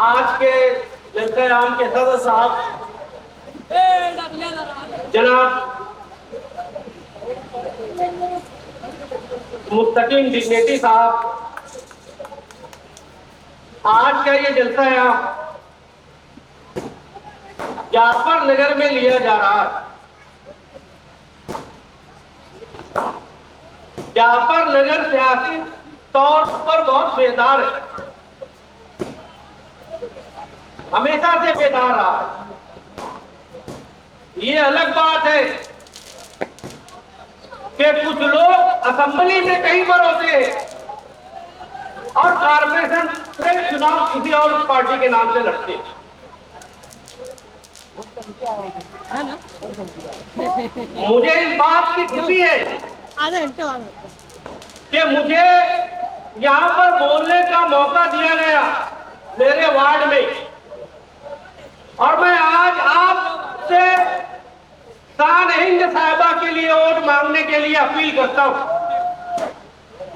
आज के जलसे आम के सदस्य साहब जनाब मुस्तकीम डिग्नेटी साहब, आज का ये जलसा है जाफर नगर में लिया जा रहा है। जाफर नगर सियासी तौर पर बहुत बेदार है, हमेशा से बेदार रहा है। ये अलग बात है कि कुछ लोग असेंबली में कहीं पर होते हैं और कारपोरेशन से चुनाव किसी और पार्टी के नाम से लड़ते हैं। मुझे इस बात की खुशी है कि मुझे यहाँ पर बोलने का मौका दिया गया मेरे वार्ड में, और मैं आज आपसे शान हिंद साहिबा के लिए वोट मांगने के लिए अपील करता हूँ।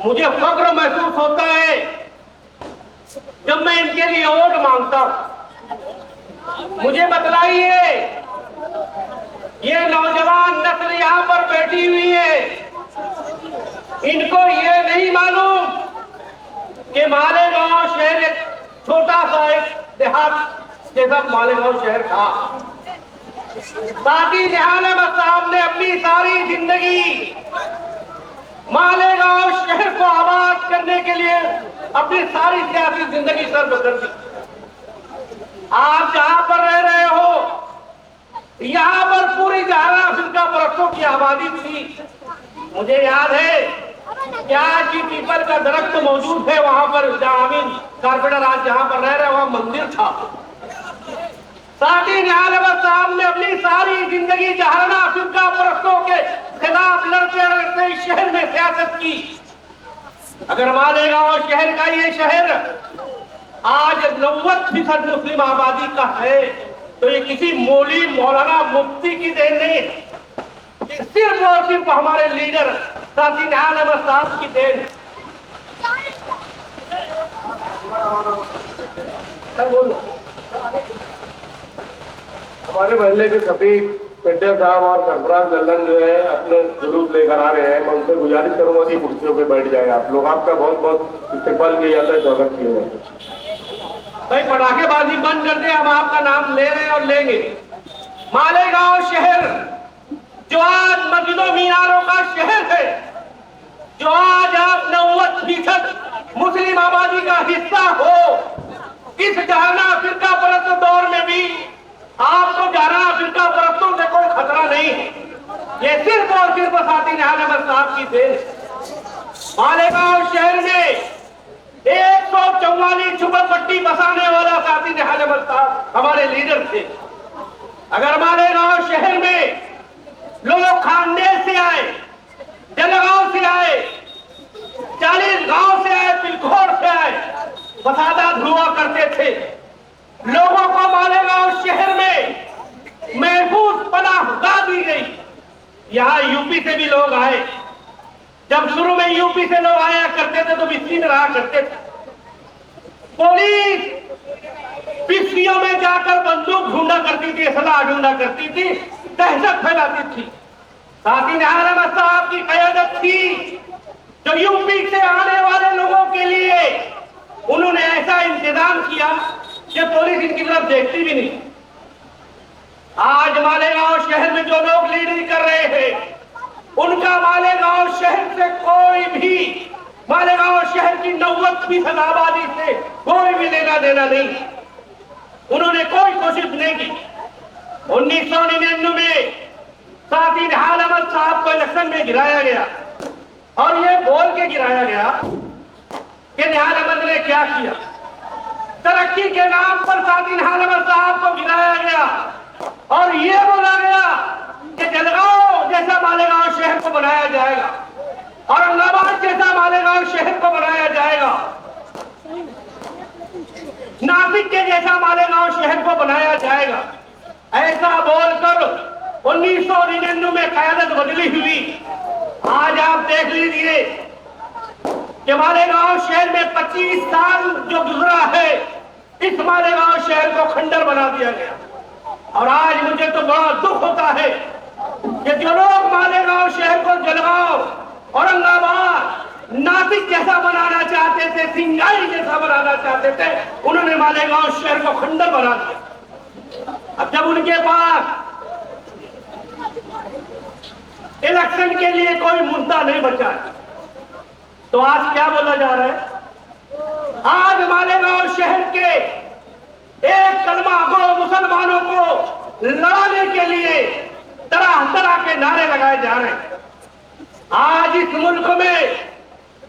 मुझे फख्र महसूस होता है जब मैं इनके लिए वोट मांगता हूँ। मुझे बतलाइए, ये नौजवान नस्ल यहाँ पर बैठी हुई है, इनको ये नहीं मालूम कि मालेगांव शहर एक छोटा सा एक देहात जैसा मालेगांव शहर था। साथी जहान अहमद साहब ने अपनी सारी जिंदगी मालेगांव शहर को आबाद करने के लिए अपनी सारी सियासी जिंदगी सर्व कर दी। आप जहां पर रह रहे हो, यहाँ पर पूरी जहाना फिरका परस्तों की आबादी थी। मुझे याद है कि आज की पीपल का दरख्त मौजूद है वहां पर, जहां अमीन कारपेंटर आज जहां पर रह रहे वहां मंदिर था। साथी जहान अहमद साहब ने अपनी सारी जिंदगी जहाना फिरका परस्तों के खिलाफ लड़ते लड़ते इस शहर में सियासत की। अगर मालेगांव शहर का ये शहर आज 90% मुस्लिम आबादी का है तो ये किसी मौली मौलाना मुफ्ती की देन नहीं है, ये सिर्फ और सिर्फ हमारे लीडर साथी जहान अहमद साहब की देन। हमारे मोहल्ले के सभी पेंटर साहब और सरफराज दल्लन जो है अपने जुलूस लेकर आ रहे हैं। मैं उनसे गुजारिश करूंगा कि कुर्सियों पे बैठ जाए आप लोग। आपका बहुत बहुत इस्तेमाल किया जाता है, स्वागत किया जाता है। भाई पटाखेबाजी बंद कर दे, हम आपका नाम ले रहे हैं और लेंगे। मालेगांव शहर जो आज मस्जिदों मीनारों का शहर है, जो आज आप 90% मुस्लिम आबादी का हिस्सा हो, इस जहाना फिरका परस्त दौर में भी आपको जहाना फिरका परस्तों से कोई खतरा नहीं है। ये सिर्फ और सिर्फ साथी जहान अहमद साहब की देन। मालेगांव शहर में 144 झुपड़पट्टी बसाने वाला साथी जहान अहमद साहब हमारे लीडर थे। अगर मालेगांव शहर में लोग खानदेश से आए, जलगांव से आए, 40 गांव से आए, पिलखोर से आए, फसादात हुआ करते थे। लोगों को मालेगांव शहर में महफूज पनाह दी गई। यहाँ यूपी से भी लोग आए, जब शुरू में यूपी से लोग आया करते थे तो बिस्ती में रहा करते थे। पुलिस बिस्तियों में जाकर बंदूक ढूंढा करती थी, असला ढूंढा करती थी, दहशत फैलाती थी। साथी जहान अहमद साहब की क़यादत थी जो यूपी से आने वाले लोगों के लिए उन्होंने ऐसा इंतजाम किया कि पुलिस इनकी तरफ देखती भी नहीं। आज मालेगांव शहर में जो लोग लीडरी कर रहे हैं, उनका मालेगांव शहर से कोई भी, मालेगांव शहर की 90% आबादी से कोई भी लेना देना नहीं। उन्होंने कोई कोशिश नहीं की। 1999 में साथी जहान अहमद साहब को इलेक्शन में गिराया गया और ये बोल के गिराया गया कि जहान अहमद ने क्या किया। तरक्की के नाम पर साथी जहान अहमद साहब को गिराया गया और ये बोला गया कि जलगांव जैसा मालेगांव शहर को बनाया जाएगा, औरंगाबाद जैसा मालेगांव शहर को बनाया जाएगा, नासिक के जैसा मालेगांव शहर को बनाया जाएगा। ऐसा बोलकर 1999 में क़यादत बदली हुई। आज आप देख लीजिए कि मालेगांव शहर में 25 साल जो गुजरा है, इस मालेगांव शहर को खंडर बना दिया गया। और आज मुझे तो बड़ा दुख होता है कि जो लोग मालेगांव शहर को जलगांव, औरंगाबाद, नासिक जैसा बनाना चाहते थे, सिंगाई जैसा बनाना चाहते थे, उन्होंने मालेगांव शहर को खंडर बना दिया। अब जब उनके पास इलेक्शन के लिए कोई मुद्दा नहीं बचा तो आज क्या बोला जा रहा है? आज मालेगांव शहर के एक कलमा गो मुसलमानों को लड़ाने के लिए तरह तरह के नारे लगाए जा रहे हैं। आज इस मुल्क में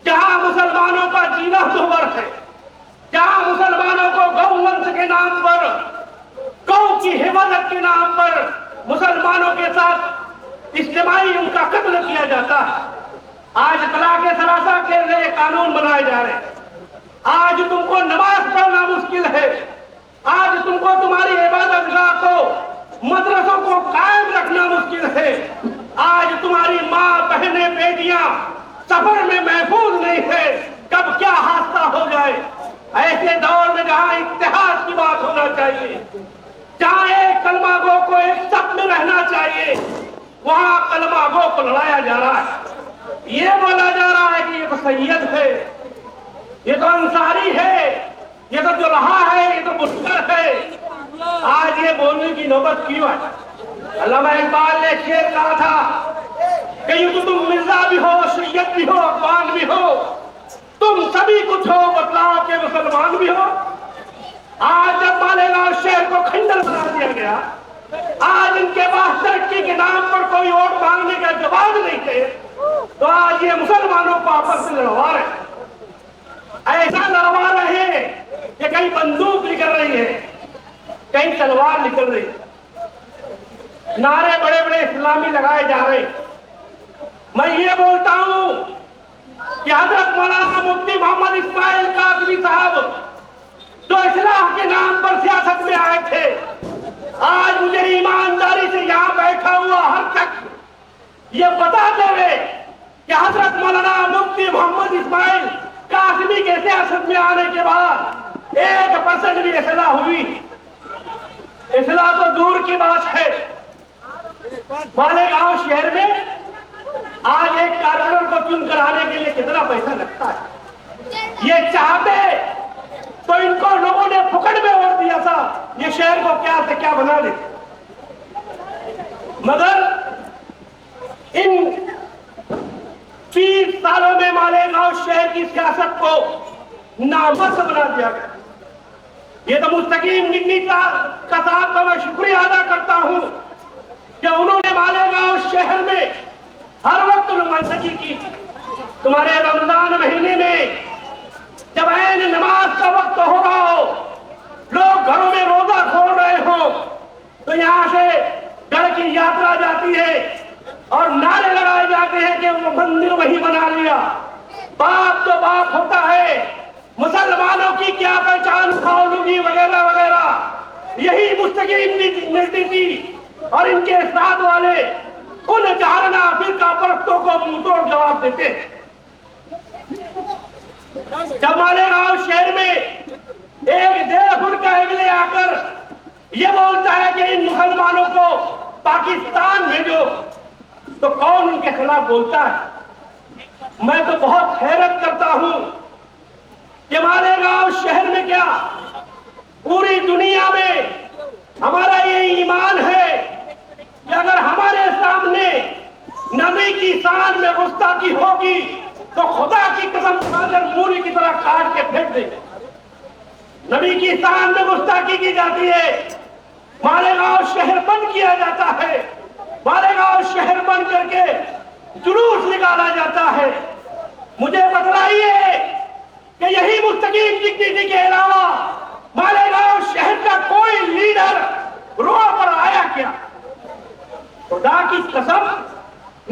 जहां मुसलमानों का जीना दुर्भर है, जहां मुसलमानों को गौवंश के नाम पर, गौ की हिफाजत के नाम पर मुसलमानों के साथ इज्तिमाई उनका कत्ल किया जाता है, आज तलाक सरासा के लिए कानून बनाए जा रहे हैं। आज तुमको नमाज पढ़ना मुश्किल है, आज तुमको तुम्हारी इबादतगाह को, मदरसों को कायम रखना मुश्किल है, आज तुम्हारी माँ, बहनें, बेटियां सफर में महफूज नहीं है, कब क्या हादसा हो जाए। ऐसे दौर में जहां इत्तेहाद की बात होना चाहिए, जहां एक कलमा गो को एक सफ में रहना चाहिए, वहां कलमा गो को लड़ाया जा रहा है। ये बोला जा रहा है कि ये तो सैयद है, ये तो अंसारी है, ये तो जुल्हा है, ये तो मुस्कर है। आज ये बोलने की नौबत क्यों है? अल्लामा इकबाल ने शेर कहा था कि यूं तो तुम मिर्जा भी हो, सैयद भी हो, अफगान भी हो, तुम सभी कुछ हो, बतलाओ के मुसलमान भी हो। आज जब मालेगांव शहर को खंडर बना दिया गया, आज इनके पास तरक्की के नाम पर कोई वोट मांगने का जवाब नहीं थे, तो आज ये मुसलमानों को आपस में लड़वा रहे हैं। ऐसा लड़वा रहे हैं कि कहीं बंदूक निकल रही है, कहीं तलवार निकल रही है, नारे बड़े बड़े इस्लामी लगाए जा रहे हैं। मैं ये बोलता हूं कि हजरत मौलाना मुफ्ती मोहम्मद इस्माइल कासमी साहब जो इस्लाह के नाम पर सियासत में आए थे, आज मुझे ईमानदारी से यहाँ बैठा हुआ हर शख्स ये बताते हुए कि हजरत मौलाना मुफ्ती मोहम्मद इस्माइल कासमी के सियासत में आने के बाद 1% भी इस्लाह हुई। इस्लाह तो दूर की बात है। मालेगांव शहर में आज एक कारपोरेटर को चुन कराने के लिए कितना पैसा लगता है? ये चाहते तो इनको लोगों ने फुकड़ में वोट दिया था, ये शहर को क्या से क्या बना देते। मगर इन 30 सालों में मालेगांव शहर की सियासत को नामर्द बना दिया गया। ये तो मुस्तकीम निन्नी का साहब का मैं शुक्रिया अदा करता हूं कि उन्होंने मालेगांव शहर में हर वक्त नुमाइंदगी की। तुम्हारे रमजान महीने में जब ऐन नमाज का वक्त हो रहा हो, लोग घरों में रोजा खोल रहे हो, तो यहाँ से गढ़ की यात्रा जाती है और नारे लगाए जाते हैं कि वो मंदिर वही बना लिया। बाप तो बाप होता है, मुसलमानों की क्या पहचान खाओगी वगैरह वगैरह। यही मुस्तकीम नीति और इनके साथ वाले उन जहारना फिरका परस्तों को मुंहतोड़ जवाब देते हैं। जब मालेगांव शहर में एक 1.5 फुट का एमएलए आकर ये बोलता है कि इन मुसलमानों को पाकिस्तान भेजो, तो कौन उनके खिलाफ बोलता है? मैं तो बहुत हैरत करता हूं कि मालेगांव शहर में क्या पूरी दुनिया में हमारा ये ईमान है कि अगर हमारे सामने नबी की शान में गुस्ताखी होगी तो खुदा की कसम खाकर पूरी की तरह काट के फेंक देंगे। नबी की शान में गुस्ताखी की जाती है, मालेगांव शहर बंद किया जाता है, मालेगांव शहर बंद करके जुलूस निकाला जाता है। मुझे बतलाइए कि यही मुस्तकीम नीति के अलावा मालेगांव शहर का कोई लीडर रोड पर आया क्या? खुदा की कसम,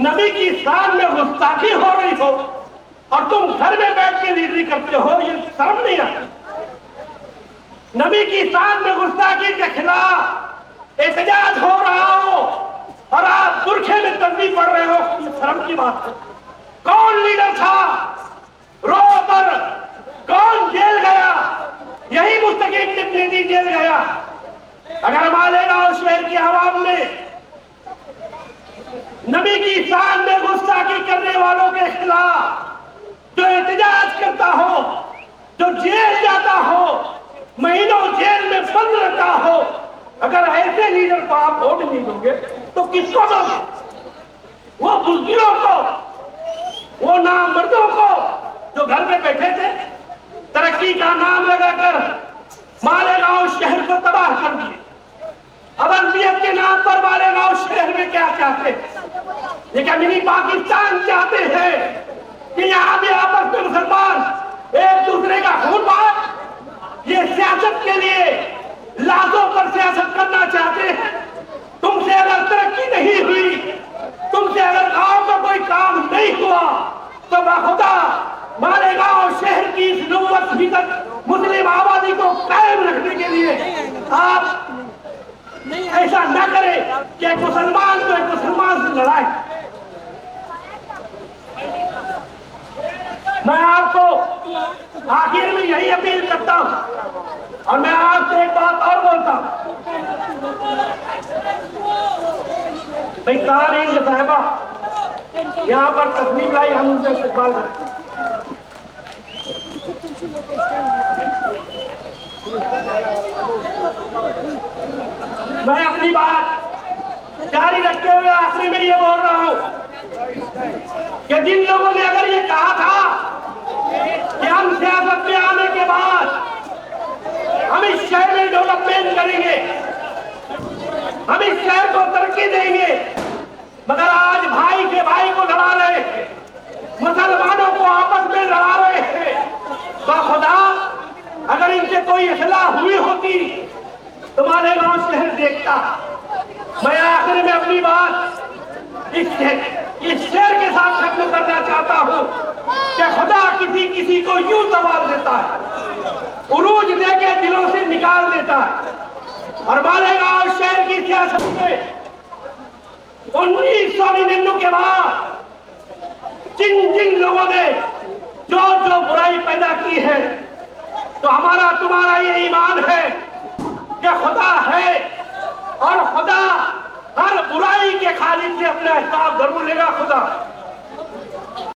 नबी की शान में गुस्ताखी हो रही हो और तुम घर में बैठ के लीडरी करते हो, ये शर्म नहीं आती? नबी की शान में गुस्ताखी के खिलाफ एहतजाज हो रहा हो और आप बुरखे में तस्वीर पढ़ रहे हो, ये शर्म की बात है। कौन लीडर था रोड पर, कौन जेल गया, यही मुस्तकीम टिप्पणी जेल गया। अगर मालेगांव शहर की आवाम ने नबी की शान में गुस्ताखी करने वालों के खिलाफ जो एहतजाज करता हो, जो जेल जाता हो, महीनों जेल में बंद रहता हो, अगर ऐसे लीडर को आप वोट नहीं दोगे तो किसको दोगे? वो बुज़दिलों को, वो नामर्दों को जो घर में बैठे थे, तरक्की का नाम लगाकर मालेगांव शहर को तबाह कर दिए। अबंदियत के नाम पर मालेगांव शहर में क्या चाहते हैं? ये क्या मिनी पाकिस्तान चाहते हैं कि यहाँ भी आपस में मुसलमान एक दूसरे का खून बहाए? ये सियासत के लिए लाशों पर सियासत करना चाहते हैं। तुमसे अगर तरक्की नहीं हुई, तुमसे अगर गांव का कोई काम नहीं हुआ, तो बाखुदा मालेगांव शहर की इस 90% मुस्लिम आबादी को कायम रखने के लिए आप ऐसा न करें कि एक मुसलमान को एक मुसलमान से लड़ाए। मैं आपको आखिर में यही अपील करता हूं और मैं आपसे एक बात और बोलता हूं। भाई तारीख साहिबा यहाँ पर तस्लीम लाई, हम उनसे इस्तेमाल करते हैं। मैं अपनी बात जारी रखते हुए आखिरी में ये बोल रहा हूं कि जिन लोगों ने अगर ये कहा था कि हम सियासत में आने के बाद हम इस शहर में डेवलपमेंट करेंगे, हम इस शहर को तरक्की देंगे, मगर आज भाई के भाई को लड़ा रहे हैं, मुसलमानों को आपस में लड़ा रहे हैं। बाखुदा अगर इनसे कोई इस्लाह हुई होती तो मालेगांव शहर देखता। मैं आखिर में अपनी बात इस शेर के साथ खत्म करना चाहता हूं कि खुदा किसी को यूं सवाल देता है, उरूज देके दिलों से निकाल देता है। और मालेगांव शहर की सियासत में 1999 के बाद जिन लोगों ने जो बुराई पैदा की है, तो हमारा तुम्हारा ये ईमान है कि खुदा है और खुदा हर बुराई के खालिद से अपना हिसाब जरूर लेगा। खुदा